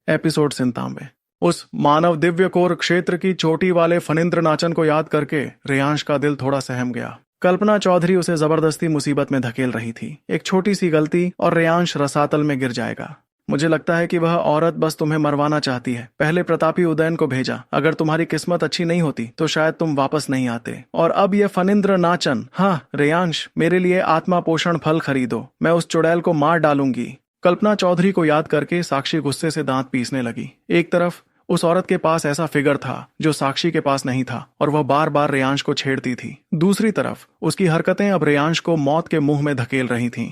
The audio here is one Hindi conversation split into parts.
एपिसोड 97। उस मानव दिव्य कोर क्षेत्र की चोटी वाले फनिंद्र नाचन को याद करके रेयांश का दिल थोड़ा सहम गया। कल्पना चौधरी उसे जबरदस्ती मुसीबत में धकेल रही थी। एक छोटी सी गलती और रेयांश रसातल में गिर जाएगा। मुझे लगता है कि वह औरत बस तुम्हें मरवाना चाहती है। पहले प्रतापी उदयन को भेजा, अगर तुम्हारी किस्मत अच्छी नहीं होती तो शायद तुम वापस नहीं आते। और अब ये फनिंद्र नाचन। हाँ रेयांश, मेरे लिए आत्मा पोषण फल खरीदो, मैं उस चुड़ैल को मार डालूंगी। कल्पना चौधरी को याद करके साक्षी गुस्से से दांत पीसने लगी। एक तरफ उस औरत के पास ऐसा फिगर था जो साक्षी के पास नहीं था और वह बार बार रेयांश को छेड़ती थी। दूसरी तरफ उसकी हरकतें अब रेयांश को मौत के मुंह में धकेल रही थीं।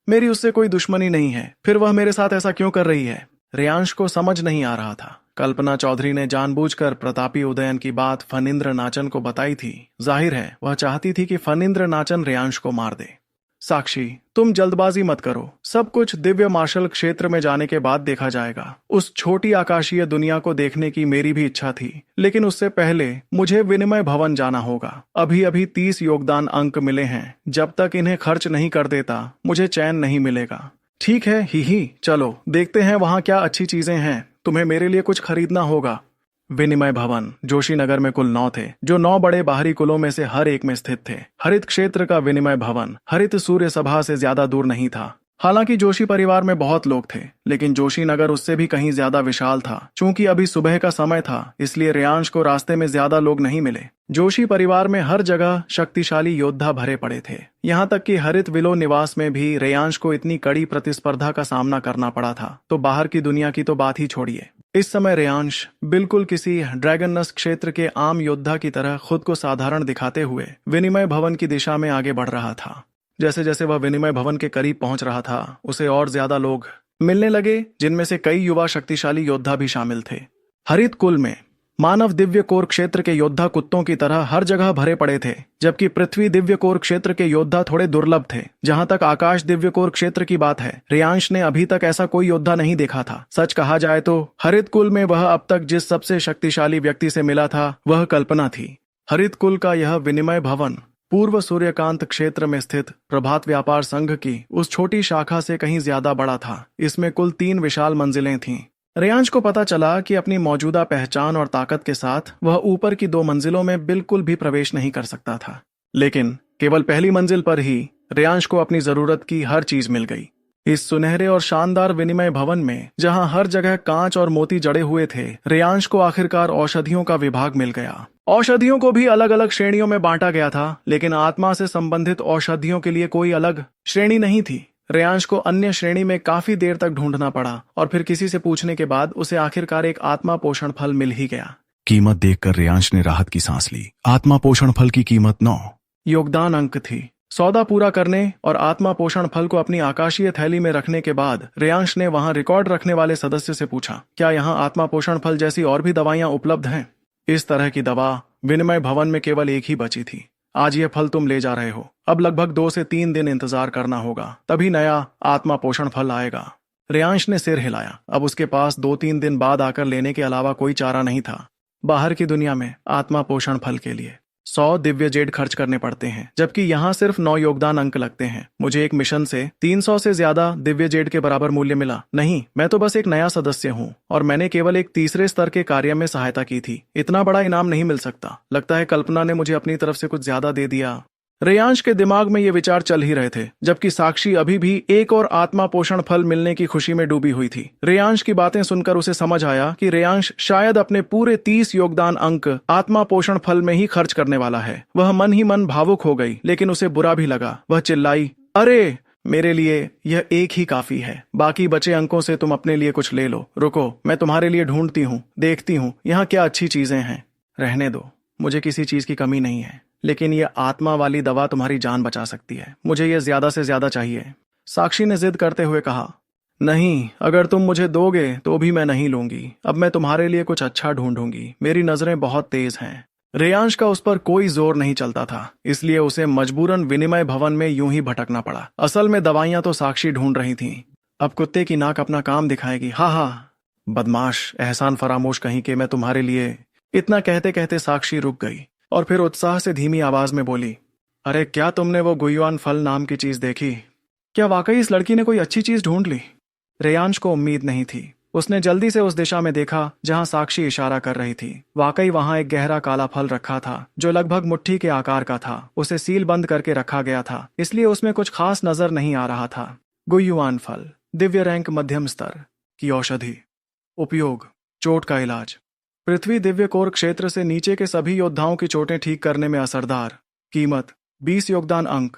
मेरी उससे कोई दुश्मनी नहीं है, फिर वह मेरे साथ ऐसा क्यों कर रही है? रेयांश को समझ नहीं आ रहा था। कल्पना चौधरी ने जानबूझकर प्रतापी उदयन की बात फनिंद्र नाचन को बताई थी। जाहिर है वह चाहती थी कि फनिंद्र नाचन रेयांश को मार दे। साक्षी, तुम जल्दबाजी मत करो, सब कुछ दिव्य मार्शल क्षेत्र में जाने के बाद देखा जाएगा। उस छोटी आकाशीय दुनिया को देखने की मेरी भी इच्छा थी, लेकिन उससे पहले मुझे विनिमय भवन जाना होगा। अभी अभी 30 योगदान अंक मिले हैं, जब तक इन्हें खर्च नहीं कर देता मुझे चैन नहीं मिलेगा। ठीक है, ही चलो देखते हैं वहां क्या अच्छी चीजें हैं। तुम्हें मेरे लिए कुछ खरीदना होगा। विनिमय भवन जोशी नगर में कुल 9 थे, जो 9 बड़े बाहरी कुलों में से हर एक में स्थित थे। हरित क्षेत्र का विनिमय भवन हरित सूर्य सभा से ज्यादा दूर नहीं था। हालांकि जोशी परिवार में बहुत लोग थे, लेकिन जोशी नगर उससे भी कहीं ज्यादा विशाल था। चूंकि अभी सुबह का समय था, इसलिए रेयांश को रास्ते में ज्यादा लोग नहीं मिले। जोशी परिवार में हर जगह शक्तिशाली योद्धा भरे पड़े थे। यहाँ तक कि हरित विलो निवास में भी रेयांश को इतनी कड़ी प्रतिस्पर्धा का सामना करना पड़ा था, तो बाहर की दुनिया की तो बात ही छोड़िए। इस समय रेयांश बिल्कुल किसी ड्रैगननस क्षेत्र के आम योद्धा की तरह खुद को साधारण दिखाते हुए विनिमय भवन की दिशा में आगे बढ़ रहा था। जैसे जैसे वह विनिमय भवन के करीब पहुंच रहा था, उसे और ज्यादा लोग मिलने लगे, जिनमें से कई युवा शक्तिशाली योद्धा भी शामिल थे। हरित कुल में मानव दिव्य कोर क्षेत्र के योद्धा कुत्तों की तरह हर जगह भरे पड़े थे, जबकि पृथ्वी दिव्य कोर क्षेत्र के योद्धा थोड़े दुर्लभ थे। जहां तक आकाश दिव्य कोर क्षेत्र की बात है, रेयांश ने अभी तक ऐसा कोई योद्धा नहीं देखा था। सच कहा जाए तो हरित कुल में वह अब तक जिस सबसे शक्तिशाली व्यक्ति से मिला था वह कल्पना थी। हरित कुल का यह विनिमय भवन पूर्व सूर्यकांत क्षेत्र में स्थित प्रभात व्यापार संघ की उस छोटी शाखा से कहीं ज्यादा बड़ा था। इसमें कुल 3 विशाल मंजिलें थीं। रेयांश को पता चला कि अपनी मौजूदा पहचान और ताकत के साथ वह ऊपर की 2 मंजिलों में बिल्कुल भी प्रवेश नहीं कर सकता था, लेकिन केवल पहली मंजिल पर ही रेयांश को अपनी जरूरत की हर चीज मिल गई। इस सुनहरे और शानदार विनिमय भवन में, जहां हर जगह कांच और मोती जड़े हुए थे, रेयांश को आखिरकार औषधियों का विभाग मिल गया। औषधियों को भी अलग अलग श्रेणियों में बांटा गया था, लेकिन आत्मा से संबंधित औषधियों के लिए कोई अलग श्रेणी नहीं थी। रेयांश को अन्य श्रेणी में काफी देर तक ढूंढना पड़ा और फिर किसी से पूछने के बाद उसे आखिरकार एक आत्मा पोषण फल मिल ही गया। कीमत देखकर रेयांश ने राहत की सांस ली। आत्मा पोषण फल की कीमत 9 योगदान अंक थी। सौदा पूरा करने और आत्मा पोषण फल को अपनी आकाशीय थैली में रखने के बाद रेयांश ने वहां रिकॉर्ड रखने वाले सदस्य से पूछा, क्या यहाँ आत्मा पोषण फल जैसी और भी दवाइयां उपलब्ध हैं? इस तरह की दवा विनिमय भवन में केवल एक ही बची थी। आज ये फल तुम ले जा रहे हो, अब लगभग 2 से 3 दिन इंतजार करना होगा, तभी नया आत्मा पोषण फल आएगा। रेयांश ने सिर हिलाया। अब उसके पास 2-3 दिन बाद आकर लेने के अलावा कोई चारा नहीं था। बाहर की दुनिया में आत्मा पोषण फल के लिए 100 दिव्य जेड खर्च करने पड़ते हैं, जबकि यहाँ सिर्फ 9 योगदान अंक लगते हैं। मुझे एक मिशन से 300 से ज्यादा दिव्य जेड के बराबर मूल्य मिला। नहीं, मैं तो बस एक नया सदस्य हूँ और मैंने केवल एक तीसरे स्तर के कार्य में सहायता की थी। इतना बड़ा इनाम नहीं मिल सकता। लगता है कल्पना ने मुझे अपनी तरफ से कुछ ज्यादा दे दिया। रेयांश के दिमाग में ये विचार चल ही रहे थे, जबकि साक्षी अभी भी एक और आत्मा पोषण फल मिलने की खुशी में डूबी हुई थी। रेयांश की बातें सुनकर उसे समझ आया कि रेयांश शायद अपने पूरे 30 योगदान अंक आत्मा पोषण फल में ही खर्च करने वाला है। वह मन ही मन भावुक हो गई, लेकिन उसे बुरा भी लगा। वह चिल्लाई, अरे मेरे लिए यह एक ही काफी है, बाकी बचे अंकों से तुम अपने लिए कुछ ले लो। रुको, मैं तुम्हारे लिए ढूंढती हूँ, देखती हूँ यहाँ क्या अच्छी चीजें हैं। रहने दो, मुझे किसी चीज की कमी नहीं है, लेकिन यह आत्मा वाली दवा तुम्हारी जान बचा सकती है। मुझे यह ज्यादा से ज्यादा चाहिए। साक्षी ने जिद करते हुए कहा, नहीं, अगर तुम मुझे दोगे तो भी मैं नहीं लूंगी। अब मैं तुम्हारे लिए कुछ अच्छा ढूंढूंगी। मेरी नजरें बहुत तेज हैं। रेयांश का उस पर कोई जोर नहीं चलता था, इसलिए उसे मजबूरन विनिमय भवन में यूं ही भटकना पड़ा। असल में दवाइयां तो साक्षी ढूंढ रही थीं। अब कुत्ते की नाक अपना काम दिखाएगी। हाँ, बदमाश, एहसान फरामोश कहीं के, मैं तुम्हारे लिए। इतना कहते कहते साक्षी रुक गई और फिर उत्साह से धीमी आवाज में बोली, अरे क्या तुमने वो गुयुआन फल नाम की चीज देखी? क्या वाकई इस लड़की ने कोई अच्छी चीज ढूंढ ली? रेयांश को उम्मीद नहीं थी। उसने जल्दी से उस दिशा में देखा जहां साक्षी इशारा कर रही थी। वाकई वहां एक गहरा काला फल रखा था जो लगभग मुट्ठी के आकार का था। उसे सील बंद करके रखा गया था, इसलिए उसमें कुछ खास नजर नहीं आ रहा था। गुयुआन फल, दिव्य रैंक मध्यम स्तर की औषधि। उपयोग, चोट का इलाज। पृथ्वी दिव्य कोर क्षेत्र से नीचे के सभी योद्धाओं की चोटें ठीक करने में असरदार। कीमत 20 योगदान अंक।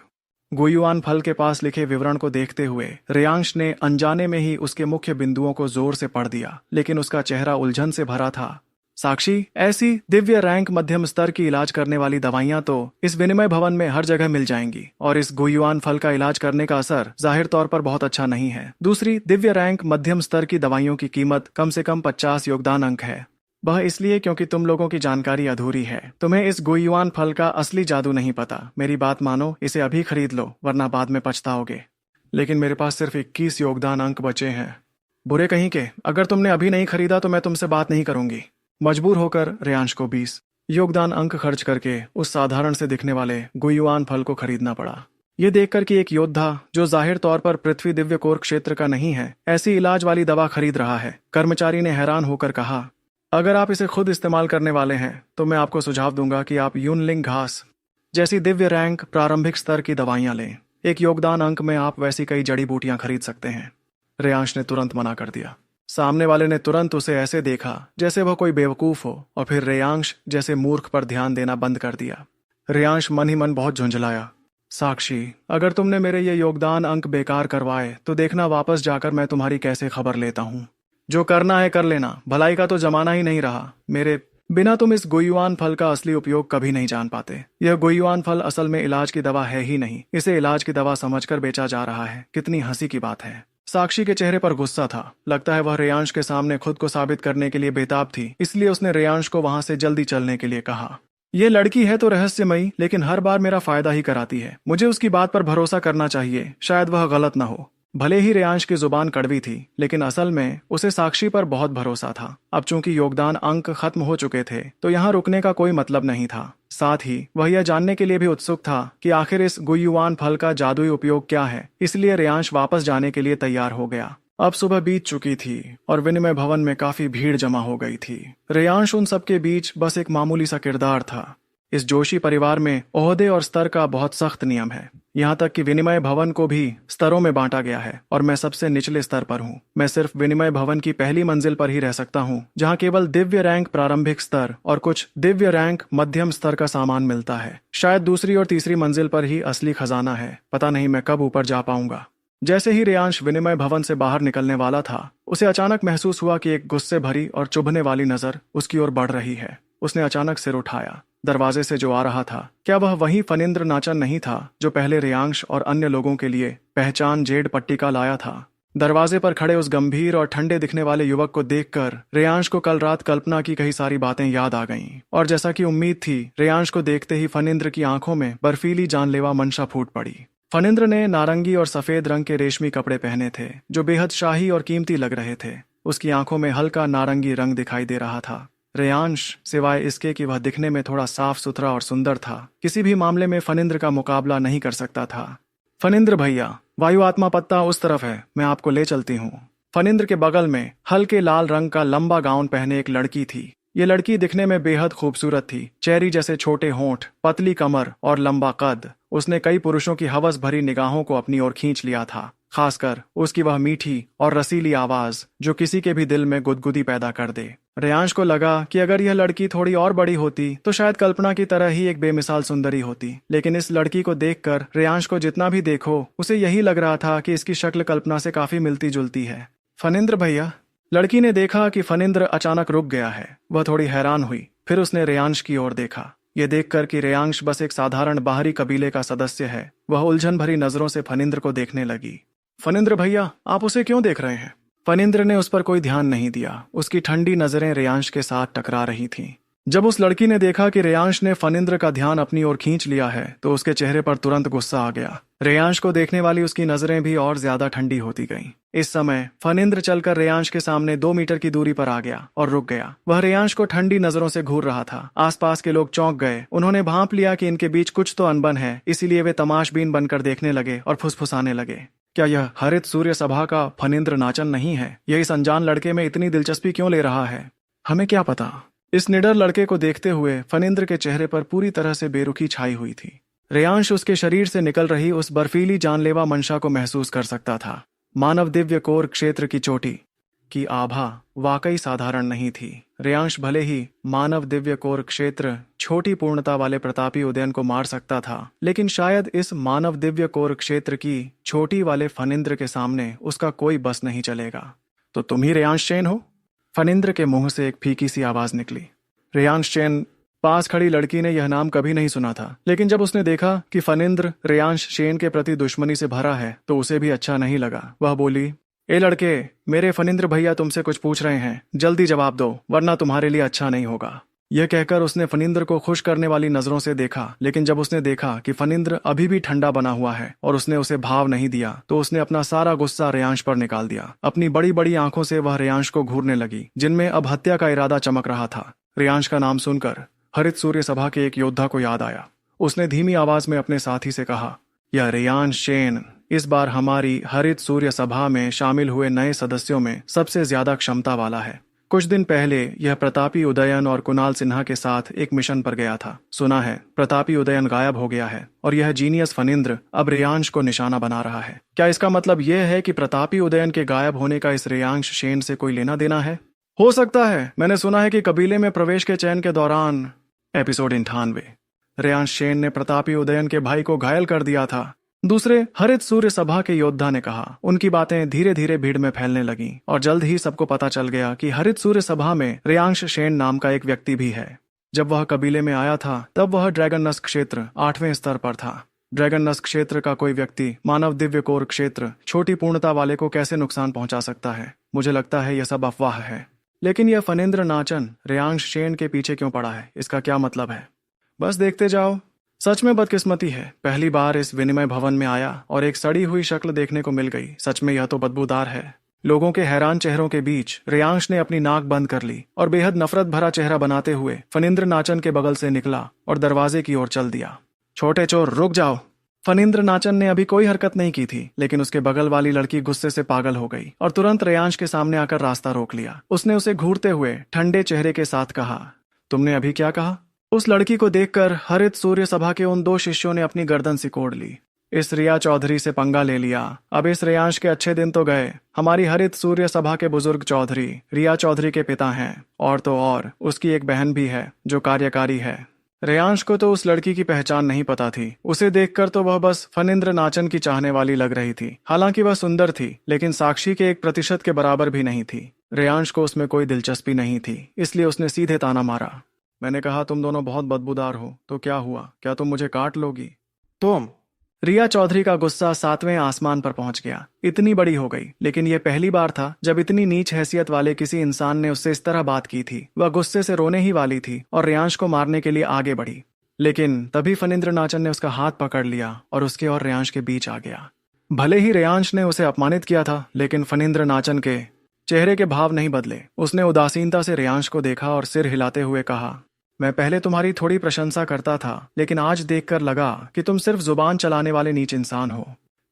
गुयुआन फल के पास लिखे विवरण को देखते हुए रेयांश ने अनजाने में ही उसके मुख्य बिंदुओं को जोर से पढ़ दिया, लेकिन उसका चेहरा उलझन से भरा था। साक्षी, ऐसी दिव्य रैंक मध्यम स्तर की इलाज करने वाली दवाइयां तो इस विनिमय भवन में हर जगह मिल जाएंगी, और इस गुयुआन फल का इलाज करने का असर जाहिर तौर पर बहुत अच्छा नहीं है। दूसरी दिव्य रैंक मध्यम स्तर की दवाइयों की कीमत कम से कम 50 योगदान अंक है। वह इसलिए क्योंकि तुम लोगों की जानकारी अधूरी है। तुम्हें इस गुयुआन फल का असली जादू नहीं पता। मेरी बात मानो, इसे अभी खरीद लो, वरना बाद में पछताओगे। लेकिन मेरे पास सिर्फ 21 योगदान अंक बचे हैं। बुरे कहीं के, अगर तुमने अभी नहीं खरीदा तो मैं तुमसे बात नहीं करूंगी। मजबूर होकर रेयांश को 20 योगदान अंक खर्च करके उस साधारण से दिखने वाले गुयुआन फल को खरीदना पड़ा। ये देखकर कि एक योद्धा जो जाहिर तौर पर पृथ्वी दिव्य कोर क्षेत्र का नहीं है, ऐसी इलाज वाली दवा खरीद रहा है, कर्मचारी ने हैरान होकर कहा, अगर आप इसे खुद इस्तेमाल करने वाले हैं तो मैं आपको सुझाव दूंगा कि आप यूनलिंग घास जैसी दिव्य रैंक प्रारंभिक स्तर की दवाइयां लें। 1 योगदान अंक में आप वैसी कई जड़ी बूटियां खरीद सकते हैं। रेयांश ने तुरंत मना कर दिया। सामने वाले ने तुरंत उसे ऐसे देखा जैसे वह कोई बेवकूफ हो, और फिर रेयांश जैसे मूर्ख पर ध्यान देना बंद कर दिया। रेयांश मन ही मन बहुत झुंझलाया। साक्षी, अगर तुमने मेरे ये योगदान अंक बेकार करवाए तो देखना वापस जाकर मैं तुम्हारी कैसे खबर लेता हूँ। जो करना है कर लेना, भलाई का तो जमाना ही नहीं रहा। मेरे बिना तुम इस गुयुआन फल का असली उपयोग कभी नहीं जान पाते। यह गुयुआन फल असल में इलाज की दवा है ही नहीं, इसे इलाज की दवा समझकर बेचा जा रहा है। कितनी हंसी की बात है। साक्षी के चेहरे पर गुस्सा था। लगता है वह रेयांश के सामने खुद को साबित करने के लिए बेताब थी, इसलिए उसने रेयांश को वहां से जल्दी चलने के लिए कहा। ये लड़की है तो रहस्यमयी, लेकिन हर बार मेरा फायदा ही कराती है। मुझे उसकी बात पर भरोसा करना चाहिए, शायद वह गलत न हो। भले ही रेयांश की जुबान कड़वी थी, लेकिन असल में उसे साक्षी पर बहुत भरोसा था। अब चूंकि योगदान अंक खत्म हो चुके थे तो यहाँ रुकने का कोई मतलब नहीं था। साथ ही वह यह जानने के लिए भी उत्सुक था कि आखिर इस गुयुआन फल का जादुई उपयोग क्या है, इसलिए रेयांश वापस जाने के लिए तैयार हो गया। अब सुबह बीत चुकी थी और विनिमय भवन में काफी भीड़ जमा हो गई थी। रेयांश उन सबके बीच बस एक मामूली सा किरदार था। इस जोशी परिवार में ओहदे और स्तर का बहुत सख्त नियम है, यहाँ तक कि विनिमय भवन को भी स्तरों में बांटा गया है, और मैं सबसे निचले स्तर पर हूँ। मैं सिर्फ विनिमय भवन की पहली मंजिल पर ही रह सकता हूँ, जहाँ केवल दिव्य रैंक प्रारंभिक स्तर और कुछ दिव्य रैंक मध्यम स्तर का सामान मिलता है। शायद दूसरी और तीसरी मंजिल पर ही असली खजाना है। पता नहीं मैं कब ऊपर जा पाऊंगा। जैसे ही रेयांश विनिमय भवन से बाहर निकलने वाला था, उसे अचानक महसूस हुआ कि एक गुस्से भरी और चुभने वाली नजर उसकी ओर बढ़ रही है। उसने अचानक सिर उठाया। दरवाजे से जो आ रहा था, क्या वह वही फणींद्र नाचन नहीं था जो पहले रेयांश और अन्य लोगों के लिए पहचान जेड पट्टिका लाया था? दरवाजे पर खड़े उस गंभीर और ठंडे दिखने वाले युवक को देखकर रेयांश को कल रात कल्पना की कई सारी बातें याद आ गईं, और जैसा कि उम्मीद थी, रेयांश को देखते ही फणींद्र की आंखों में बर्फीली जानलेवा मंशा फूट पड़ी। फणींद्र ने नारंगी और सफेद रंग के रेशमी कपड़े पहने थे जो बेहद शाही और कीमती लग रहे थे। उसकी आंखों में हल्का नारंगी रंग दिखाई दे रहा था। रेयांश, सिवाय इसके कि वह दिखने में थोड़ा साफ सुथरा और सुंदर था, किसी भी मामले में फणींद्र का मुकाबला नहीं कर सकता था। फणींद्र भैया, वायु आत्मा पत्ता उस तरफ है, मैं आपको ले चलती हूँ। फणींद्र के बगल में हल्के लाल रंग का लंबा गाउन पहने एक लड़की थी। ये लड़की दिखने में बेहद खूबसूरत थी। चेरी जैसे छोटे होंठ, पतली कमर और लंबा कद। उसने कई पुरुषों की हवस भरी निगाहों को अपनी ओर खींच लिया था, खासकर उसकी वह मीठी और रसीली आवाज जो किसी के भी दिल में गुदगुदी पैदा कर दे। रेयांश को लगा कि अगर यह लड़की थोड़ी और बड़ी होती तो शायद कल्पना की तरह ही एक बेमिसाल सुंदरी होती, लेकिन इस लड़की को देखकर रेयांश को जितना भी देखो, उसे यही लग रहा था कि इसकी शक्ल कल्पना से काफी मिलती जुलती है। फणींद्र भैया, लड़की ने देखा कि फणींद्र अचानक रुक गया है। वह थोड़ी हैरान हुई, फिर उसने रेयांश की ओर देखा। ये देखकर कि रेयांश बस एक साधारण बाहरी कबीले का सदस्य है, वह उलझन भरी नजरों से फणींद्र को देखने लगी। फणींद्र भैया, आप उसे क्यों देख रहे हैं? फणींद्र ने उस पर कोई ध्यान नहीं दिया। उसकी ठंडी नजरें रेयांश के साथ टकरा रही थीं। जब उस लड़की ने देखा कि रेयांश ने फणींद्र का ध्यान अपनी ओर खींच लिया है तो उसके चेहरे पर तुरंत गुस्सा आ गया। रेयांश को देखने वाली उसकी नजरें भी और ज्यादा ठंडी होती गईं। इस समय फणींद्र चलकर रेयांश के सामने 2 मीटर की दूरी पर आ गया और रुक गया। वह रेयांश को ठंडी नजरों से घूर रहा था। आसपास के लोग चौंक गए। उन्होंने भांप लिया कि इनके बीच कुछ तो अनबन है, इसीलिए वे तमाशबीन बनकर देखने लगे और फुसफुसाने लगे। क्या यह हरित सूर्य सभा का फणींद्र नाचन नहीं है? यह इस अनजान लड़के में इतनी दिलचस्पी क्यों ले रहा है? हमें क्या पता। इस निडर लड़के को देखते हुए फणींद्र के चेहरे पर पूरी तरह से बेरुखी छाई हुई थी। रेयांश उसके शरीर से निकल रही उस बर्फीली जानलेवा मंशा को महसूस कर सकता था। मानव दिव्य कोर क्षेत्र की चोटी की आभा वाकई साधारण नहीं थी। रेयांश भले ही मानव दिव्य कोर क्षेत्र छोटी पूर्णता वाले प्रतापी उदयन को मार सकता था, लेकिन शायद इस मानव दिव्य कोर क्षेत्र की छोटी वाले फणींद्र के सामने उसका कोई बस नहीं चलेगा। तो तुम ही रेयांश चैन हो? फणींद्र के मुंह से एक फीकी सी आवाज निकली। रेयांश चैन? पास खड़ी लड़की ने यह नाम कभी नहीं सुना था, लेकिन जब उसने देखा कि फणींद्र रेयांश चैन के प्रति दुश्मनी से भरा है तो उसे भी अच्छा नहीं लगा। वह बोली, ए लड़के, मेरे फणींद्र भैया तुमसे कुछ पूछ रहे हैं, जल्दी जवाब दो वरना तुम्हारे लिए अच्छा नहीं होगा। यह कहकर उसने फणींद्र को खुश करने वाली नजरों से देखा, लेकिन जब उसने देखा कि फणींद्र अभी भी ठंडा बना हुआ है और उसने उसे भाव नहीं दिया तो उसने अपना सारा गुस्सा रेयांश पर निकाल दिया। अपनी बड़ी बड़ी आंखों से वह रेयांश को घूरने लगी, जिनमें अब हत्या का इरादा चमक रहा था। रेयांश का नाम सुनकर हरित सूर्य सभा के एक योद्धा को याद आया। उसने धीमी आवाज में अपने साथी से कहा, यह रेयांश चैन इस बार हमारी हरित सूर्य सभा में शामिल हुए नए सदस्यों में सबसे ज्यादा क्षमता वाला है। कुछ दिन पहले यह प्रतापी उदयन और कुणाल सिन्हा के साथ एक मिशन पर गया था। सुना है प्रतापी उदयन गायब हो गया है और यह जीनियस फणींद्र अब रेयांश को निशाना बना रहा है। क्या इसका मतलब यह है कि प्रतापी उदयन के गायब होने का इस रेयांश चैन से कोई लेना देना है? हो सकता है। मैंने सुना है कि कबीले में प्रवेश के चयन के दौरान एपिसोड 98 रेयांश चैन ने प्रतापी उदयन के भाई को घायल कर दिया था। दूसरे हरित सूर्य सभा के योद्धा ने कहा। उनकी बातें धीरे धीरे भीड़ में फैलने लगीं और जल्द ही सबको पता चल गया कि हरित सूर्य सभा में रेयांश चैन नाम का एक व्यक्ति भी है। जब वह कबीले में आया था तब वह ड्रैगन नस्क क्षेत्र 8वें स्तर पर था। ड्रैगन नस्क क्षेत्र का कोई व्यक्ति मानव दिव्य कोर क्षेत्र छोटी पूर्णता वाले को कैसे नुकसान पहुंचा सकता है? मुझे लगता है यह सब अफवाह है। लेकिन यह फणींद्र नाचन रेयांश चैन के पीछे क्यों पड़ा है? इसका क्या मतलब है? बस देखते जाओ। सच में बदकिस्मती है, पहली बार इस विनिमय भवन में आया और एक सड़ी हुई शक्ल देखने को मिल गई। सच में यह तो बदबूदार है। लोगों के हैरान चेहरों के बीच रेयांश ने अपनी नाक बंद कर ली और बेहद नफरत भरा चेहरा बनाते हुए फणींद्र नाचन के बगल से निकला और दरवाजे की ओर चल दिया। छोटे चोर, रुक जाओ। फणींद्र नाचन ने अभी कोई हरकत नहीं की थी, लेकिन उसके बगल वाली लड़की गुस्से से पागल हो गई और तुरंत रेयांश के सामने आकर रास्ता रोक लिया। उसने उसे घूरते हुए ठंडे चेहरे के साथ कहा, तुमने अभी क्या कहा? उस लड़की को देखकर हरित सूर्य सभा के उन 2 शिष्यों ने अपनी गर्दन सिकोड़ ली। इस रिया चौधरी से पंगा ले लिया। अब इस रेयांश के अच्छे दिन तो गए। हमारी हरित सूर्य सभा के बुजुर्ग चौधरी रिया चौधरी के पिता हैं, और तो और उसकी एक बहन भी है जो कार्यकारी है। रेयांश को तो उस लड़की की पहचान नहीं पता थी। उसे देखकर तो वह बस फणींद्र नाचन की चाहने वाली लग रही थी। हालांकि वह सुंदर थी, लेकिन साक्षी के 1% के बराबर भी नहीं थी। रेयांश को उसमें कोई दिलचस्पी नहीं थी, इसलिए उसने सीधे ताना मारा, मैंने कहा तुम दोनों बहुत बदबूदार हो, तो क्या हुआ? क्या तुम मुझे काट लोगी? तुम? रिया चौधरी का गुस्सा 7वें आसमान पर पहुंच गया। इतनी बड़ी हो गई, लेकिन यह पहली बार था जब इतनी नीच हैसियत वाले किसी इंसान ने उससे इस तरह बात की थी। वह गुस्से से रोने ही वाली थी और रेयांश को मारने के लिए आगे बढ़ी, लेकिन तभी फणींद्र नाचन ने उसका हाथ पकड़ लिया और उसके और रेयांश के बीच आ गया। भले ही रेयांश ने उसे अपमानित किया था, लेकिन फणींद्र नाचन के चेहरे के भाव नहीं बदले। उसने उदासीनता से रेयांश को देखा और सिर हिलाते हुए कहा, मैं पहले तुम्हारी थोड़ी प्रशंसा करता था, लेकिन आज देखकर लगा कि तुम सिर्फ जुबान चलाने वाले नीच इंसान हो।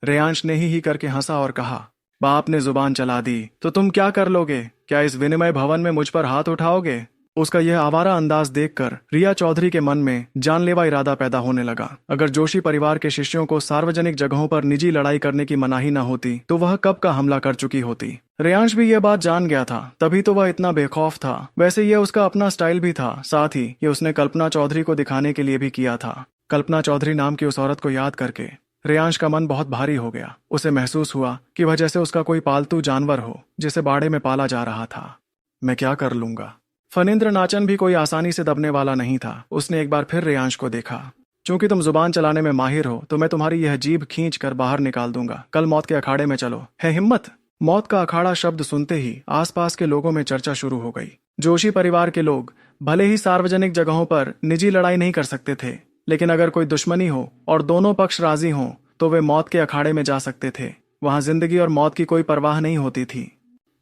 रेयांश ने ही करके हंसा और कहा, बाप ने जुबान चला दी तो तुम क्या कर लोगे? क्या इस विनिमय भवन में मुझ पर हाथ उठाओगे? उसका यह आवारा अंदाज देखकर रिया चौधरी के मन में जानलेवा इरादा पैदा होने लगा। अगर जोशी परिवार के शिष्यों को सार्वजनिक जगहों पर निजी लड़ाई करने की मनाही न होती तो वह कब का हमला कर चुकी होती। रेयांश भी यह बात जान गया था, तभी तो वह इतना बेखौफ था। वैसे यह उसका अपना स्टाइल भी था, साथ ही ये उसने कल्पना चौधरी को दिखाने के लिए भी किया था। कल्पना चौधरी नाम की उस औरत को याद करके रेयांश का मन बहुत भारी हो गया। उसे महसूस हुआ कि वह जैसे उसका कोई पालतू जानवर हो जिसे बाड़े में पाला जा रहा था। मैं क्या कर लूंगा? फणींद्र नाचन भी कोई आसानी से दबने वाला नहीं था। उसने एक बार फिर रेयांश को देखा। चूंकि तुम जुबान चलाने में माहिर हो तो मैं तुम्हारी यह जीभ खींच कर बाहर निकाल दूंगा। कल मौत के अखाड़े में चलो। है हिम्मत? मौत का अखाड़ा शब्द सुनते ही आसपास के लोगों में चर्चा शुरू हो गई। जोशी परिवार के लोग भले ही सार्वजनिक जगहों पर निजी लड़ाई नहीं कर सकते थे, लेकिन अगर कोई दुश्मनी हो और दोनों पक्ष राजी हों तो वे मौत के अखाड़े में जा सकते थे। वहां जिंदगी और मौत की कोई परवाह नहीं होती थी।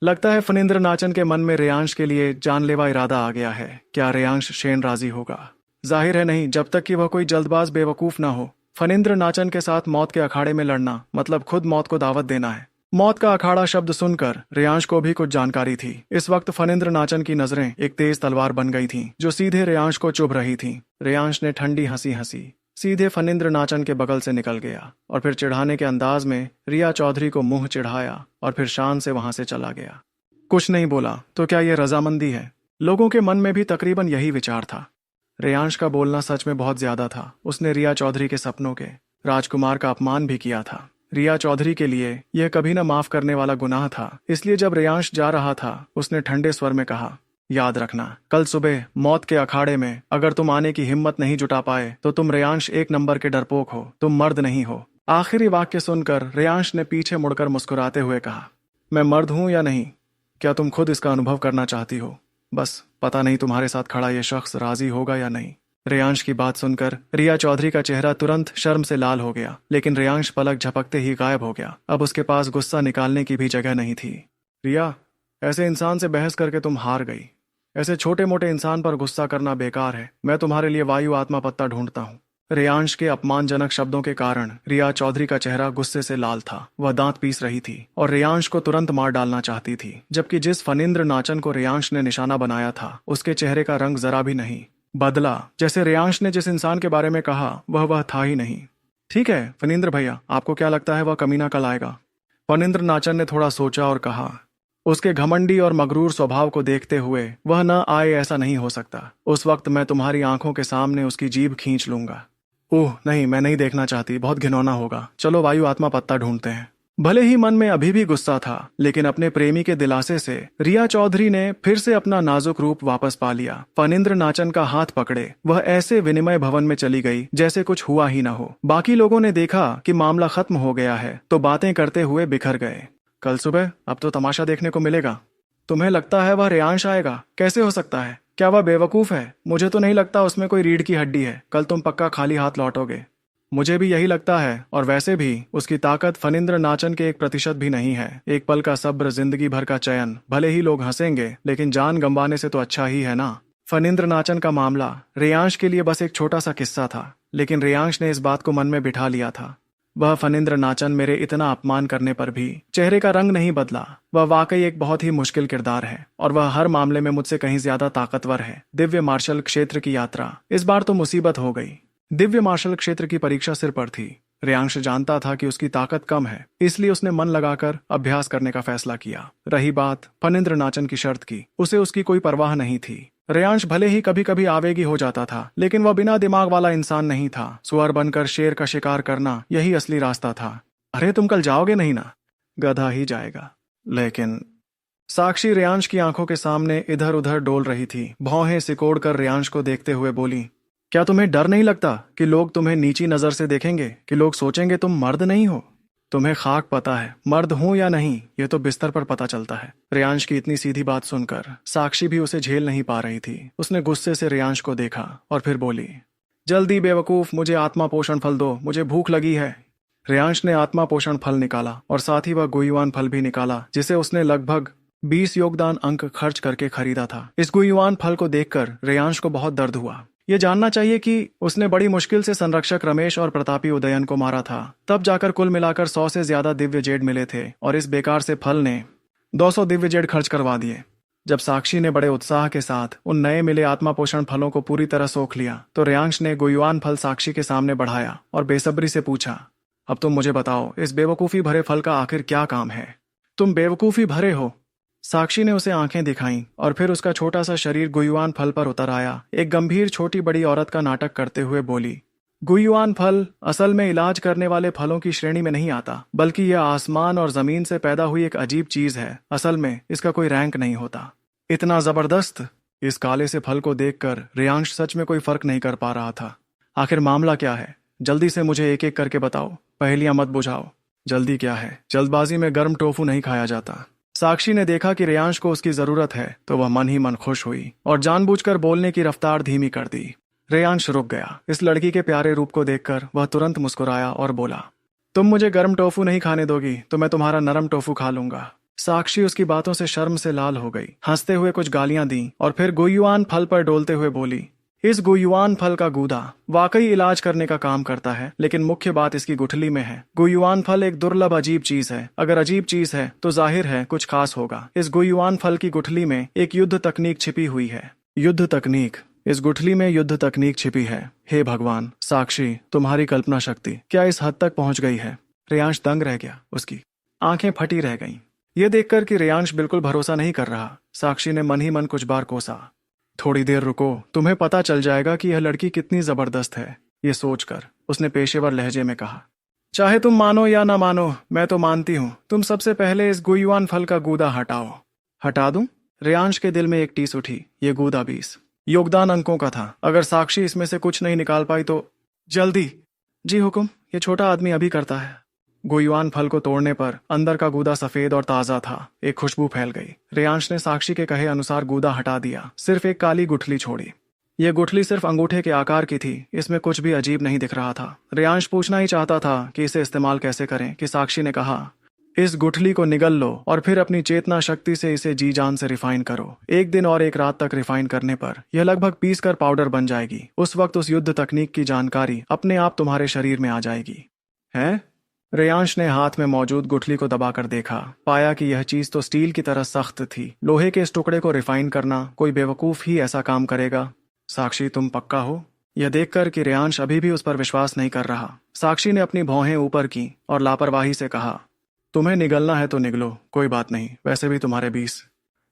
लगता है फणींद्र नाचन के मन में रेयांश के लिए जानलेवा इरादा आ गया है। क्या रेयांश शेन राजी होगा? जाहिर है नहीं, जब तक कि वह कोई जल्दबाज बेवकूफ ना हो। फणींद्र नाचन के साथ मौत के अखाड़े में लड़ना मतलब खुद मौत को दावत देना है। मौत का अखाड़ा शब्द सुनकर रेयांश को भी कुछ जानकारी थी। इस वक्त फणींद्र नाचन की नजरें एक तेज तलवार बन गई थीं, जो सीधे रेयांश को चुभ रही थीं। रेयांश ने ठंडी हंसी हंसी सीधे फणींद्र नाचन के बगल से निकल गया और फिर चिढ़ाने के अंदाज में रिया चौधरी को मुंह चिढ़ाया और फिर शान से वहां से चला गया। कुछ नहीं बोला तो क्या यह रजामंदी है? लोगों के मन में भी तकरीबन यही विचार था। रेयांश का बोलना सच में बहुत ज्यादा था। उसने रिया चौधरी के सपनों के राजकुमार का अपमान भी किया था। रिया चौधरी के लिए यह कभी न माफ करने वाला गुनाह था। इसलिए जब रेयांश जा रहा था उसने ठंडे स्वर में कहा, याद रखना, कल सुबह मौत के अखाड़े में अगर तुम आने की हिम्मत नहीं जुटा पाए तो तुम रेयांश एक नंबर के डरपोक हो, तुम मर्द नहीं हो। आखिरी वाक्य सुनकर रेयांश ने पीछे मुड़कर मुस्कुराते हुए कहा, मैं मर्द हूं या नहीं, क्या तुम खुद इसका अनुभव करना चाहती हो? बस पता नहीं तुम्हारे साथ खड़ा यह शख्स राजी होगा या नहीं। रेयांश की बात सुनकर रिया चौधरी का चेहरा तुरंत शर्म से लाल हो गया, लेकिन रेयांश पलक झपकते ही गायब हो गया। अब उसके पास गुस्सा निकालने की भी जगह नहीं थी। रिया, ऐसे इंसान से बहस करके तुम हार गई। ऐसे छोटे मोटे इंसान पर गुस्सा करना बेकार है। मैं तुम्हारे लिए वायु आत्मा पत्ता ढूंढता हूँ। रेयांश के अपमानजनक शब्दों के कारण रिया चौधरी का चेहरा गुस्से से लाल था। वह दांत पीस रही थी और रेयांश को तुरंत मार डालना चाहती थी, जबकि जिस फणींद्र नाचन को रेयांश ने निशाना बनाया था उसके चेहरे का रंग जरा भी नहीं बदला। जैसे रेयांश ने जिस इंसान के बारे में कहा वह था ही नहीं। ठीक है फणींद्र भैया, आपको क्या लगता है वह कमीना कल आएगा? फणींद्र नाचन ने थोड़ा सोचा और कहा, उसके घमंडी और मगरूर स्वभाव को देखते हुए वह न आए ऐसा नहीं हो सकता। उस वक्त मैं तुम्हारी आंखों के सामने उसकी जीभ खींच लूंगा। ओह नहीं, मैं नहीं देखना चाहती, बहुत घिनौना होगा। चलो वायु आत्मा पत्ता ढूंढते हैं। भले ही मन में अभी भी गुस्सा था, लेकिन अपने प्रेमी के दिलासे से रिया चौधरी ने फिर से अपना नाजुक रूप वापस पा लिया। फणींद्र नाचन का हाथ पकड़े वह ऐसे विनिमय भवन में चली गई जैसे कुछ हुआ ही न हो। बाकी लोगों ने देखा कि मामला खत्म हो गया है तो बातें करते हुए बिखर गए। कल सुबह अब तो तमाशा देखने को मिलेगा। तुम्हें लगता है वह रेयांश आएगा? कैसे हो सकता है? क्या वह बेवकूफ है? मुझे तो नहीं लगता उसमें कोई रीढ़ की हड्डी है। कल तुम पक्का खाली हाथ लौटोगे। मुझे भी यही लगता है, और वैसे भी उसकी ताकत फणींद्र नाचन के 1% भी नहीं है। एक पल का सब्र, जिंदगी भर का चयन। भले ही लोग हंसेंगे, लेकिन जान गंवाने से तो अच्छा ही है ना। फणींद्र नाचन का मामला रेयांश के लिए बस एक छोटा सा किस्सा था, लेकिन रेयांश ने इस बात को मन में बिठा लिया था। वह फणींद्र नाचन मेरे इतना अपमान करने पर भी चेहरे का रंग नहीं बदला। वह वाकई एक बहुत ही मुश्किल किरदार है और वह हर मामले में मुझसे कहीं ज्यादा ताकतवर है। दिव्य मार्शल क्षेत्र की यात्रा इस बार तो मुसीबत हो गई। दिव्य मार्शल क्षेत्र की परीक्षा सिर पर थी। रेयांश जानता था कि उसकी ताकत कम है, इसलिए उसने मन लगाकर अभ्यास करने का फैसला किया। रही बात फणींद्र नाचन की शर्त की, उसे उसकी कोई परवाह नहीं थी। रेयांश भले ही कभी कभी आवेगी हो जाता था, लेकिन वह बिना दिमाग वाला इंसान नहीं था। सुअर बनकर शेर का शिकार करना यही असली रास्ता था। अरे तुम कल जाओगे नहीं ना? गधा ही जाएगा। लेकिन साक्षी रेयांश की आंखों के सामने इधर उधर डोल रही थी। भौहें सिकोड़ कर रेयांश को देखते हुए बोली, क्या तुम्हें डर नहीं लगता कि लोग तुम्हें नीची नजर से देखेंगे, कि लोग सोचेंगे तुम मर्द नहीं हो? तुम्हें खाक पता है, मर्द हूं या नहीं ये तो बिस्तर पर पता चलता है। रेयांश की इतनी सीधी बात सुनकर साक्षी भी उसे झेल नहीं पा रही थी। उसने गुस्से से रेयांश को देखा और फिर बोली, जल्दी बेवकूफ, मुझे आत्मा पोषण फल दो, मुझे भूख लगी है। रेयांश ने आत्मा पोषण फल निकाला और साथ ही वह गुयुआन फल भी निकाला, जिसे उसने लगभग 20 योगदान अंक खर्च करके खरीदा था। इस गुयुआन फल को देखकर रेयांश को बहुत दर्द हुआ। ये जानना चाहिए कि उसने बड़ी मुश्किल से संरक्षक रमेश और प्रतापी उदयन को मारा था, तब जाकर कुल मिलाकर 100 से ज्यादा दिव्य जेड मिले थे, और इस बेकार से फल ने 200 दिव्य जेड खर्च करवा दिए। जब साक्षी ने बड़े उत्साह के साथ उन नए मिले आत्मा पोषण फलों को पूरी तरह सोख लिया, तो रेयांश ने गुयुआन फल साक्षी के सामने बढ़ाया और बेसब्री से पूछा, अब तुम मुझे बताओ, इस बेवकूफी भरे फल का आखिर क्या काम है? तुम बेवकूफी भरे हो। साक्षी ने उसे आंखें दिखाईं और फिर उसका छोटा सा शरीर गुयुआन फल पर उतर आया। एक गंभीर छोटी बड़ी औरत का नाटक करते हुए बोली, गुयुआन फल असल में इलाज करने वाले फलों की श्रेणी में नहीं आता, बल्कि यह आसमान और जमीन से पैदा हुई एक अजीब चीज है। असल में इसका कोई रैंक नहीं होता। इतना जबरदस्त! इस काले से फल को देखकर रेयांश सच में कोई फर्क नहीं कर पा रहा था। आखिर मामला क्या है? जल्दी से मुझे एक एक करके बताओ, पहेलियां मत बुझाओ। जल्दी क्या है, जल्दबाजी में गर्म टोफू नहीं खाया जाता। साक्षी ने देखा कि रेयांश को उसकी जरूरत है, तो वह मन ही मन खुश हुई और जानबूझकर बोलने की रफ्तार धीमी कर दी। रेयांश रुक गया। इस लड़की के प्यारे रूप को देखकर वह तुरंत मुस्कुराया और बोला, तुम मुझे गर्म टोफू नहीं खाने दोगी तो मैं तुम्हारा नरम टोफू खा लूंगा। साक्षी उसकी बातों से शर्म से लाल हो गई, हंसते हुए कुछ गालियां दी और फिर गुयुआन फल पर डोलते हुए बोली, इस गुयुआन फल का गूदा वाकई इलाज करने का काम करता है, लेकिन मुख्य बात इसकी गुठली में है। गुयुआन फल एक दुर्लभ अजीब चीज है। अगर अजीब चीज है तो जाहिर है कुछ खास होगा। इस गुयुआन फल की गुठली में एक युद्ध तकनीक छिपी हुई है। युद्ध तकनीक? इस गुठली में युद्ध तकनीक छिपी है। हे भगवान, साक्षी, तुम्हारी कल्पना शक्ति क्या इस हद तक पहुंच गई है? रेयांश दंग रह गया। उसकी आंखें फटी रह गईं। यह देखकर कि रेयांश बिल्कुल भरोसा नहीं कर रहा, साक्षी ने मन ही मन कुछ बार कोसा। थोड़ी देर रुको, तुम्हें पता चल जाएगा कि यह लड़की कितनी जबरदस्त है। ये सोचकर उसने पेशेवर लहजे में कहा, चाहे तुम मानो या ना मानो, मैं तो मानती हूं। तुम सबसे पहले इस गुयुआन फल का गूदा हटाओ। हटा दूं? रेयांश के दिल में एक टीस उठी। ये गूदा 20 योगदान अंकों का था। अगर साक्षी इसमें से कुछ नहीं निकाल पाई तो जल्दी। जी हुक्म, ये छोटा आदमी अभी करता है। गुयुआन फल को तोड़ने पर अंदर का गूदा सफेद और ताजा था। एक खुशबू फैल गई। रेयांश ने साक्षी के कहे अनुसार गूदा हटा दिया, सिर्फ एक काली गुठली छोड़ी। यह गुठली सिर्फ अंगूठे के आकार की थी। इसमें कुछ भी अजीब नहीं दिख रहा था। रेयांश पूछना ही चाहता था कि इसे इस्तेमाल कैसे करें कि साक्षी ने कहा, इस गुठली को निगल लो और फिर अपनी चेतना शक्ति से इसे जी जान से रिफाइन करो। एक दिन और एक रात तक रिफाइन करने पर यह लगभग पीस कर पाउडर बन जाएगी। उस वक्त उस युद्ध तकनीक की जानकारी अपने आप तुम्हारे शरीर में आ जाएगी। है? रेयांश ने हाथ में मौजूद गुठली को दबाकर देखा। पाया कि यह चीज तो स्टील की तरह सख्त थी। लोहे के इस टुकड़े को रिफाइन करना, कोई बेवकूफ ही ऐसा काम करेगा। साक्षी, तुम पक्का हो? यह देखकर कि रेयांश अभी भी उस पर विश्वास नहीं कर रहा, साक्षी ने अपनी भौहें ऊपर की और लापरवाही से कहा, तुम्हें निगलना है तो निगलो, कोई बात नहीं। वैसे भी तुम्हारे 20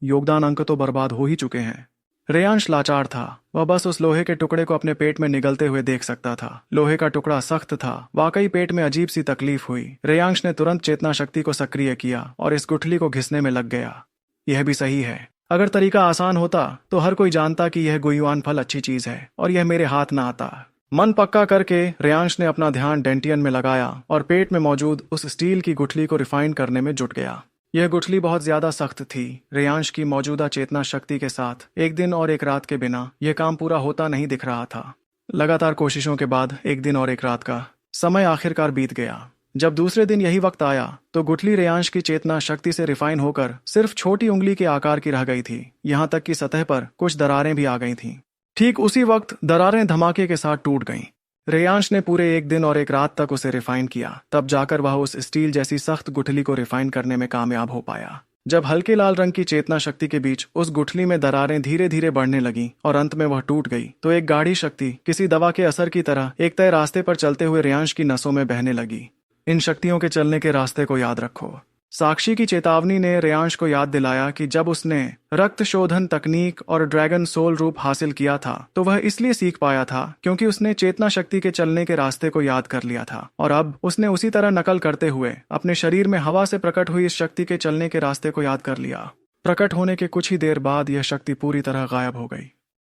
योगदान अंक तो बर्बाद हो ही चुके हैं। रेयांश लाचार था। वह बस उस लोहे के टुकड़े को अपने पेट में निगलते हुए देख सकता था। लोहे का टुकड़ा सख्त था। वाकई पेट में अजीब सी तकलीफ हुई। रेयांश ने तुरंत चेतना शक्ति को सक्रिय किया और इस गुठली को घिसने में लग गया। यह भी सही है। अगर तरीका आसान होता तो हर कोई जानता कि यह गुयुआन फल अच्छी चीज है और यह मेरे हाथ न आता। मन पक्का करके रेयांश ने अपना ध्यान डेंटियन में लगाया और पेट में मौजूद उस स्टील की गुठली को रिफाइन करने में जुट गया। यह गुठली बहुत ज्यादा सख्त थी। रेयांश की मौजूदा चेतना शक्ति के साथ एक दिन और एक रात के बिना यह काम पूरा होता नहीं दिख रहा था। लगातार कोशिशों के बाद एक दिन और एक रात का समय आखिरकार बीत गया। जब दूसरे दिन यही वक्त आया तो गुठली रेयांश की चेतना शक्ति से रिफाइन होकर सिर्फ छोटी उंगली के आकार की रह गई थी। यहां तक कि सतह पर कुछ दरारें भी आ गई थीं। ठीक उसी वक्त दरारें धमाके के साथ टूट गईं। रेयांश ने पूरे एक दिन और एक रात तक उसे रिफाइन किया, तब जाकर वह उस स्टील जैसी सख्त गुठली को रिफाइन करने में कामयाब हो पाया। जब हल्के लाल रंग की चेतना शक्ति के बीच उस गुठली में दरारें धीरे धीरे बढ़ने लगी और अंत में वह टूट गई, तो एक गाढ़ी शक्ति किसी दवा के असर की तरह एक तय रास्ते पर चलते हुए रेयांश की नसों में बहने लगी। इन शक्तियों के चलने के रास्ते को याद रखो। साक्षी की चेतावनी ने रेयांश को याद दिलाया कि जब उसने रक्त शोधन तकनीक और ड्रैगन सोल रूप हासिल किया था तो वह इसलिए सीख पाया था क्योंकि उसने चेतना शक्ति के चलने के रास्ते को याद कर लिया था, और अब उसने उसी तरह नकल करते हुए अपने शरीर में हवा से प्रकट हुई इस शक्ति के चलने के रास्ते को याद कर लिया। प्रकट होने के कुछ ही देर बाद यह शक्ति पूरी तरह गायब हो गई।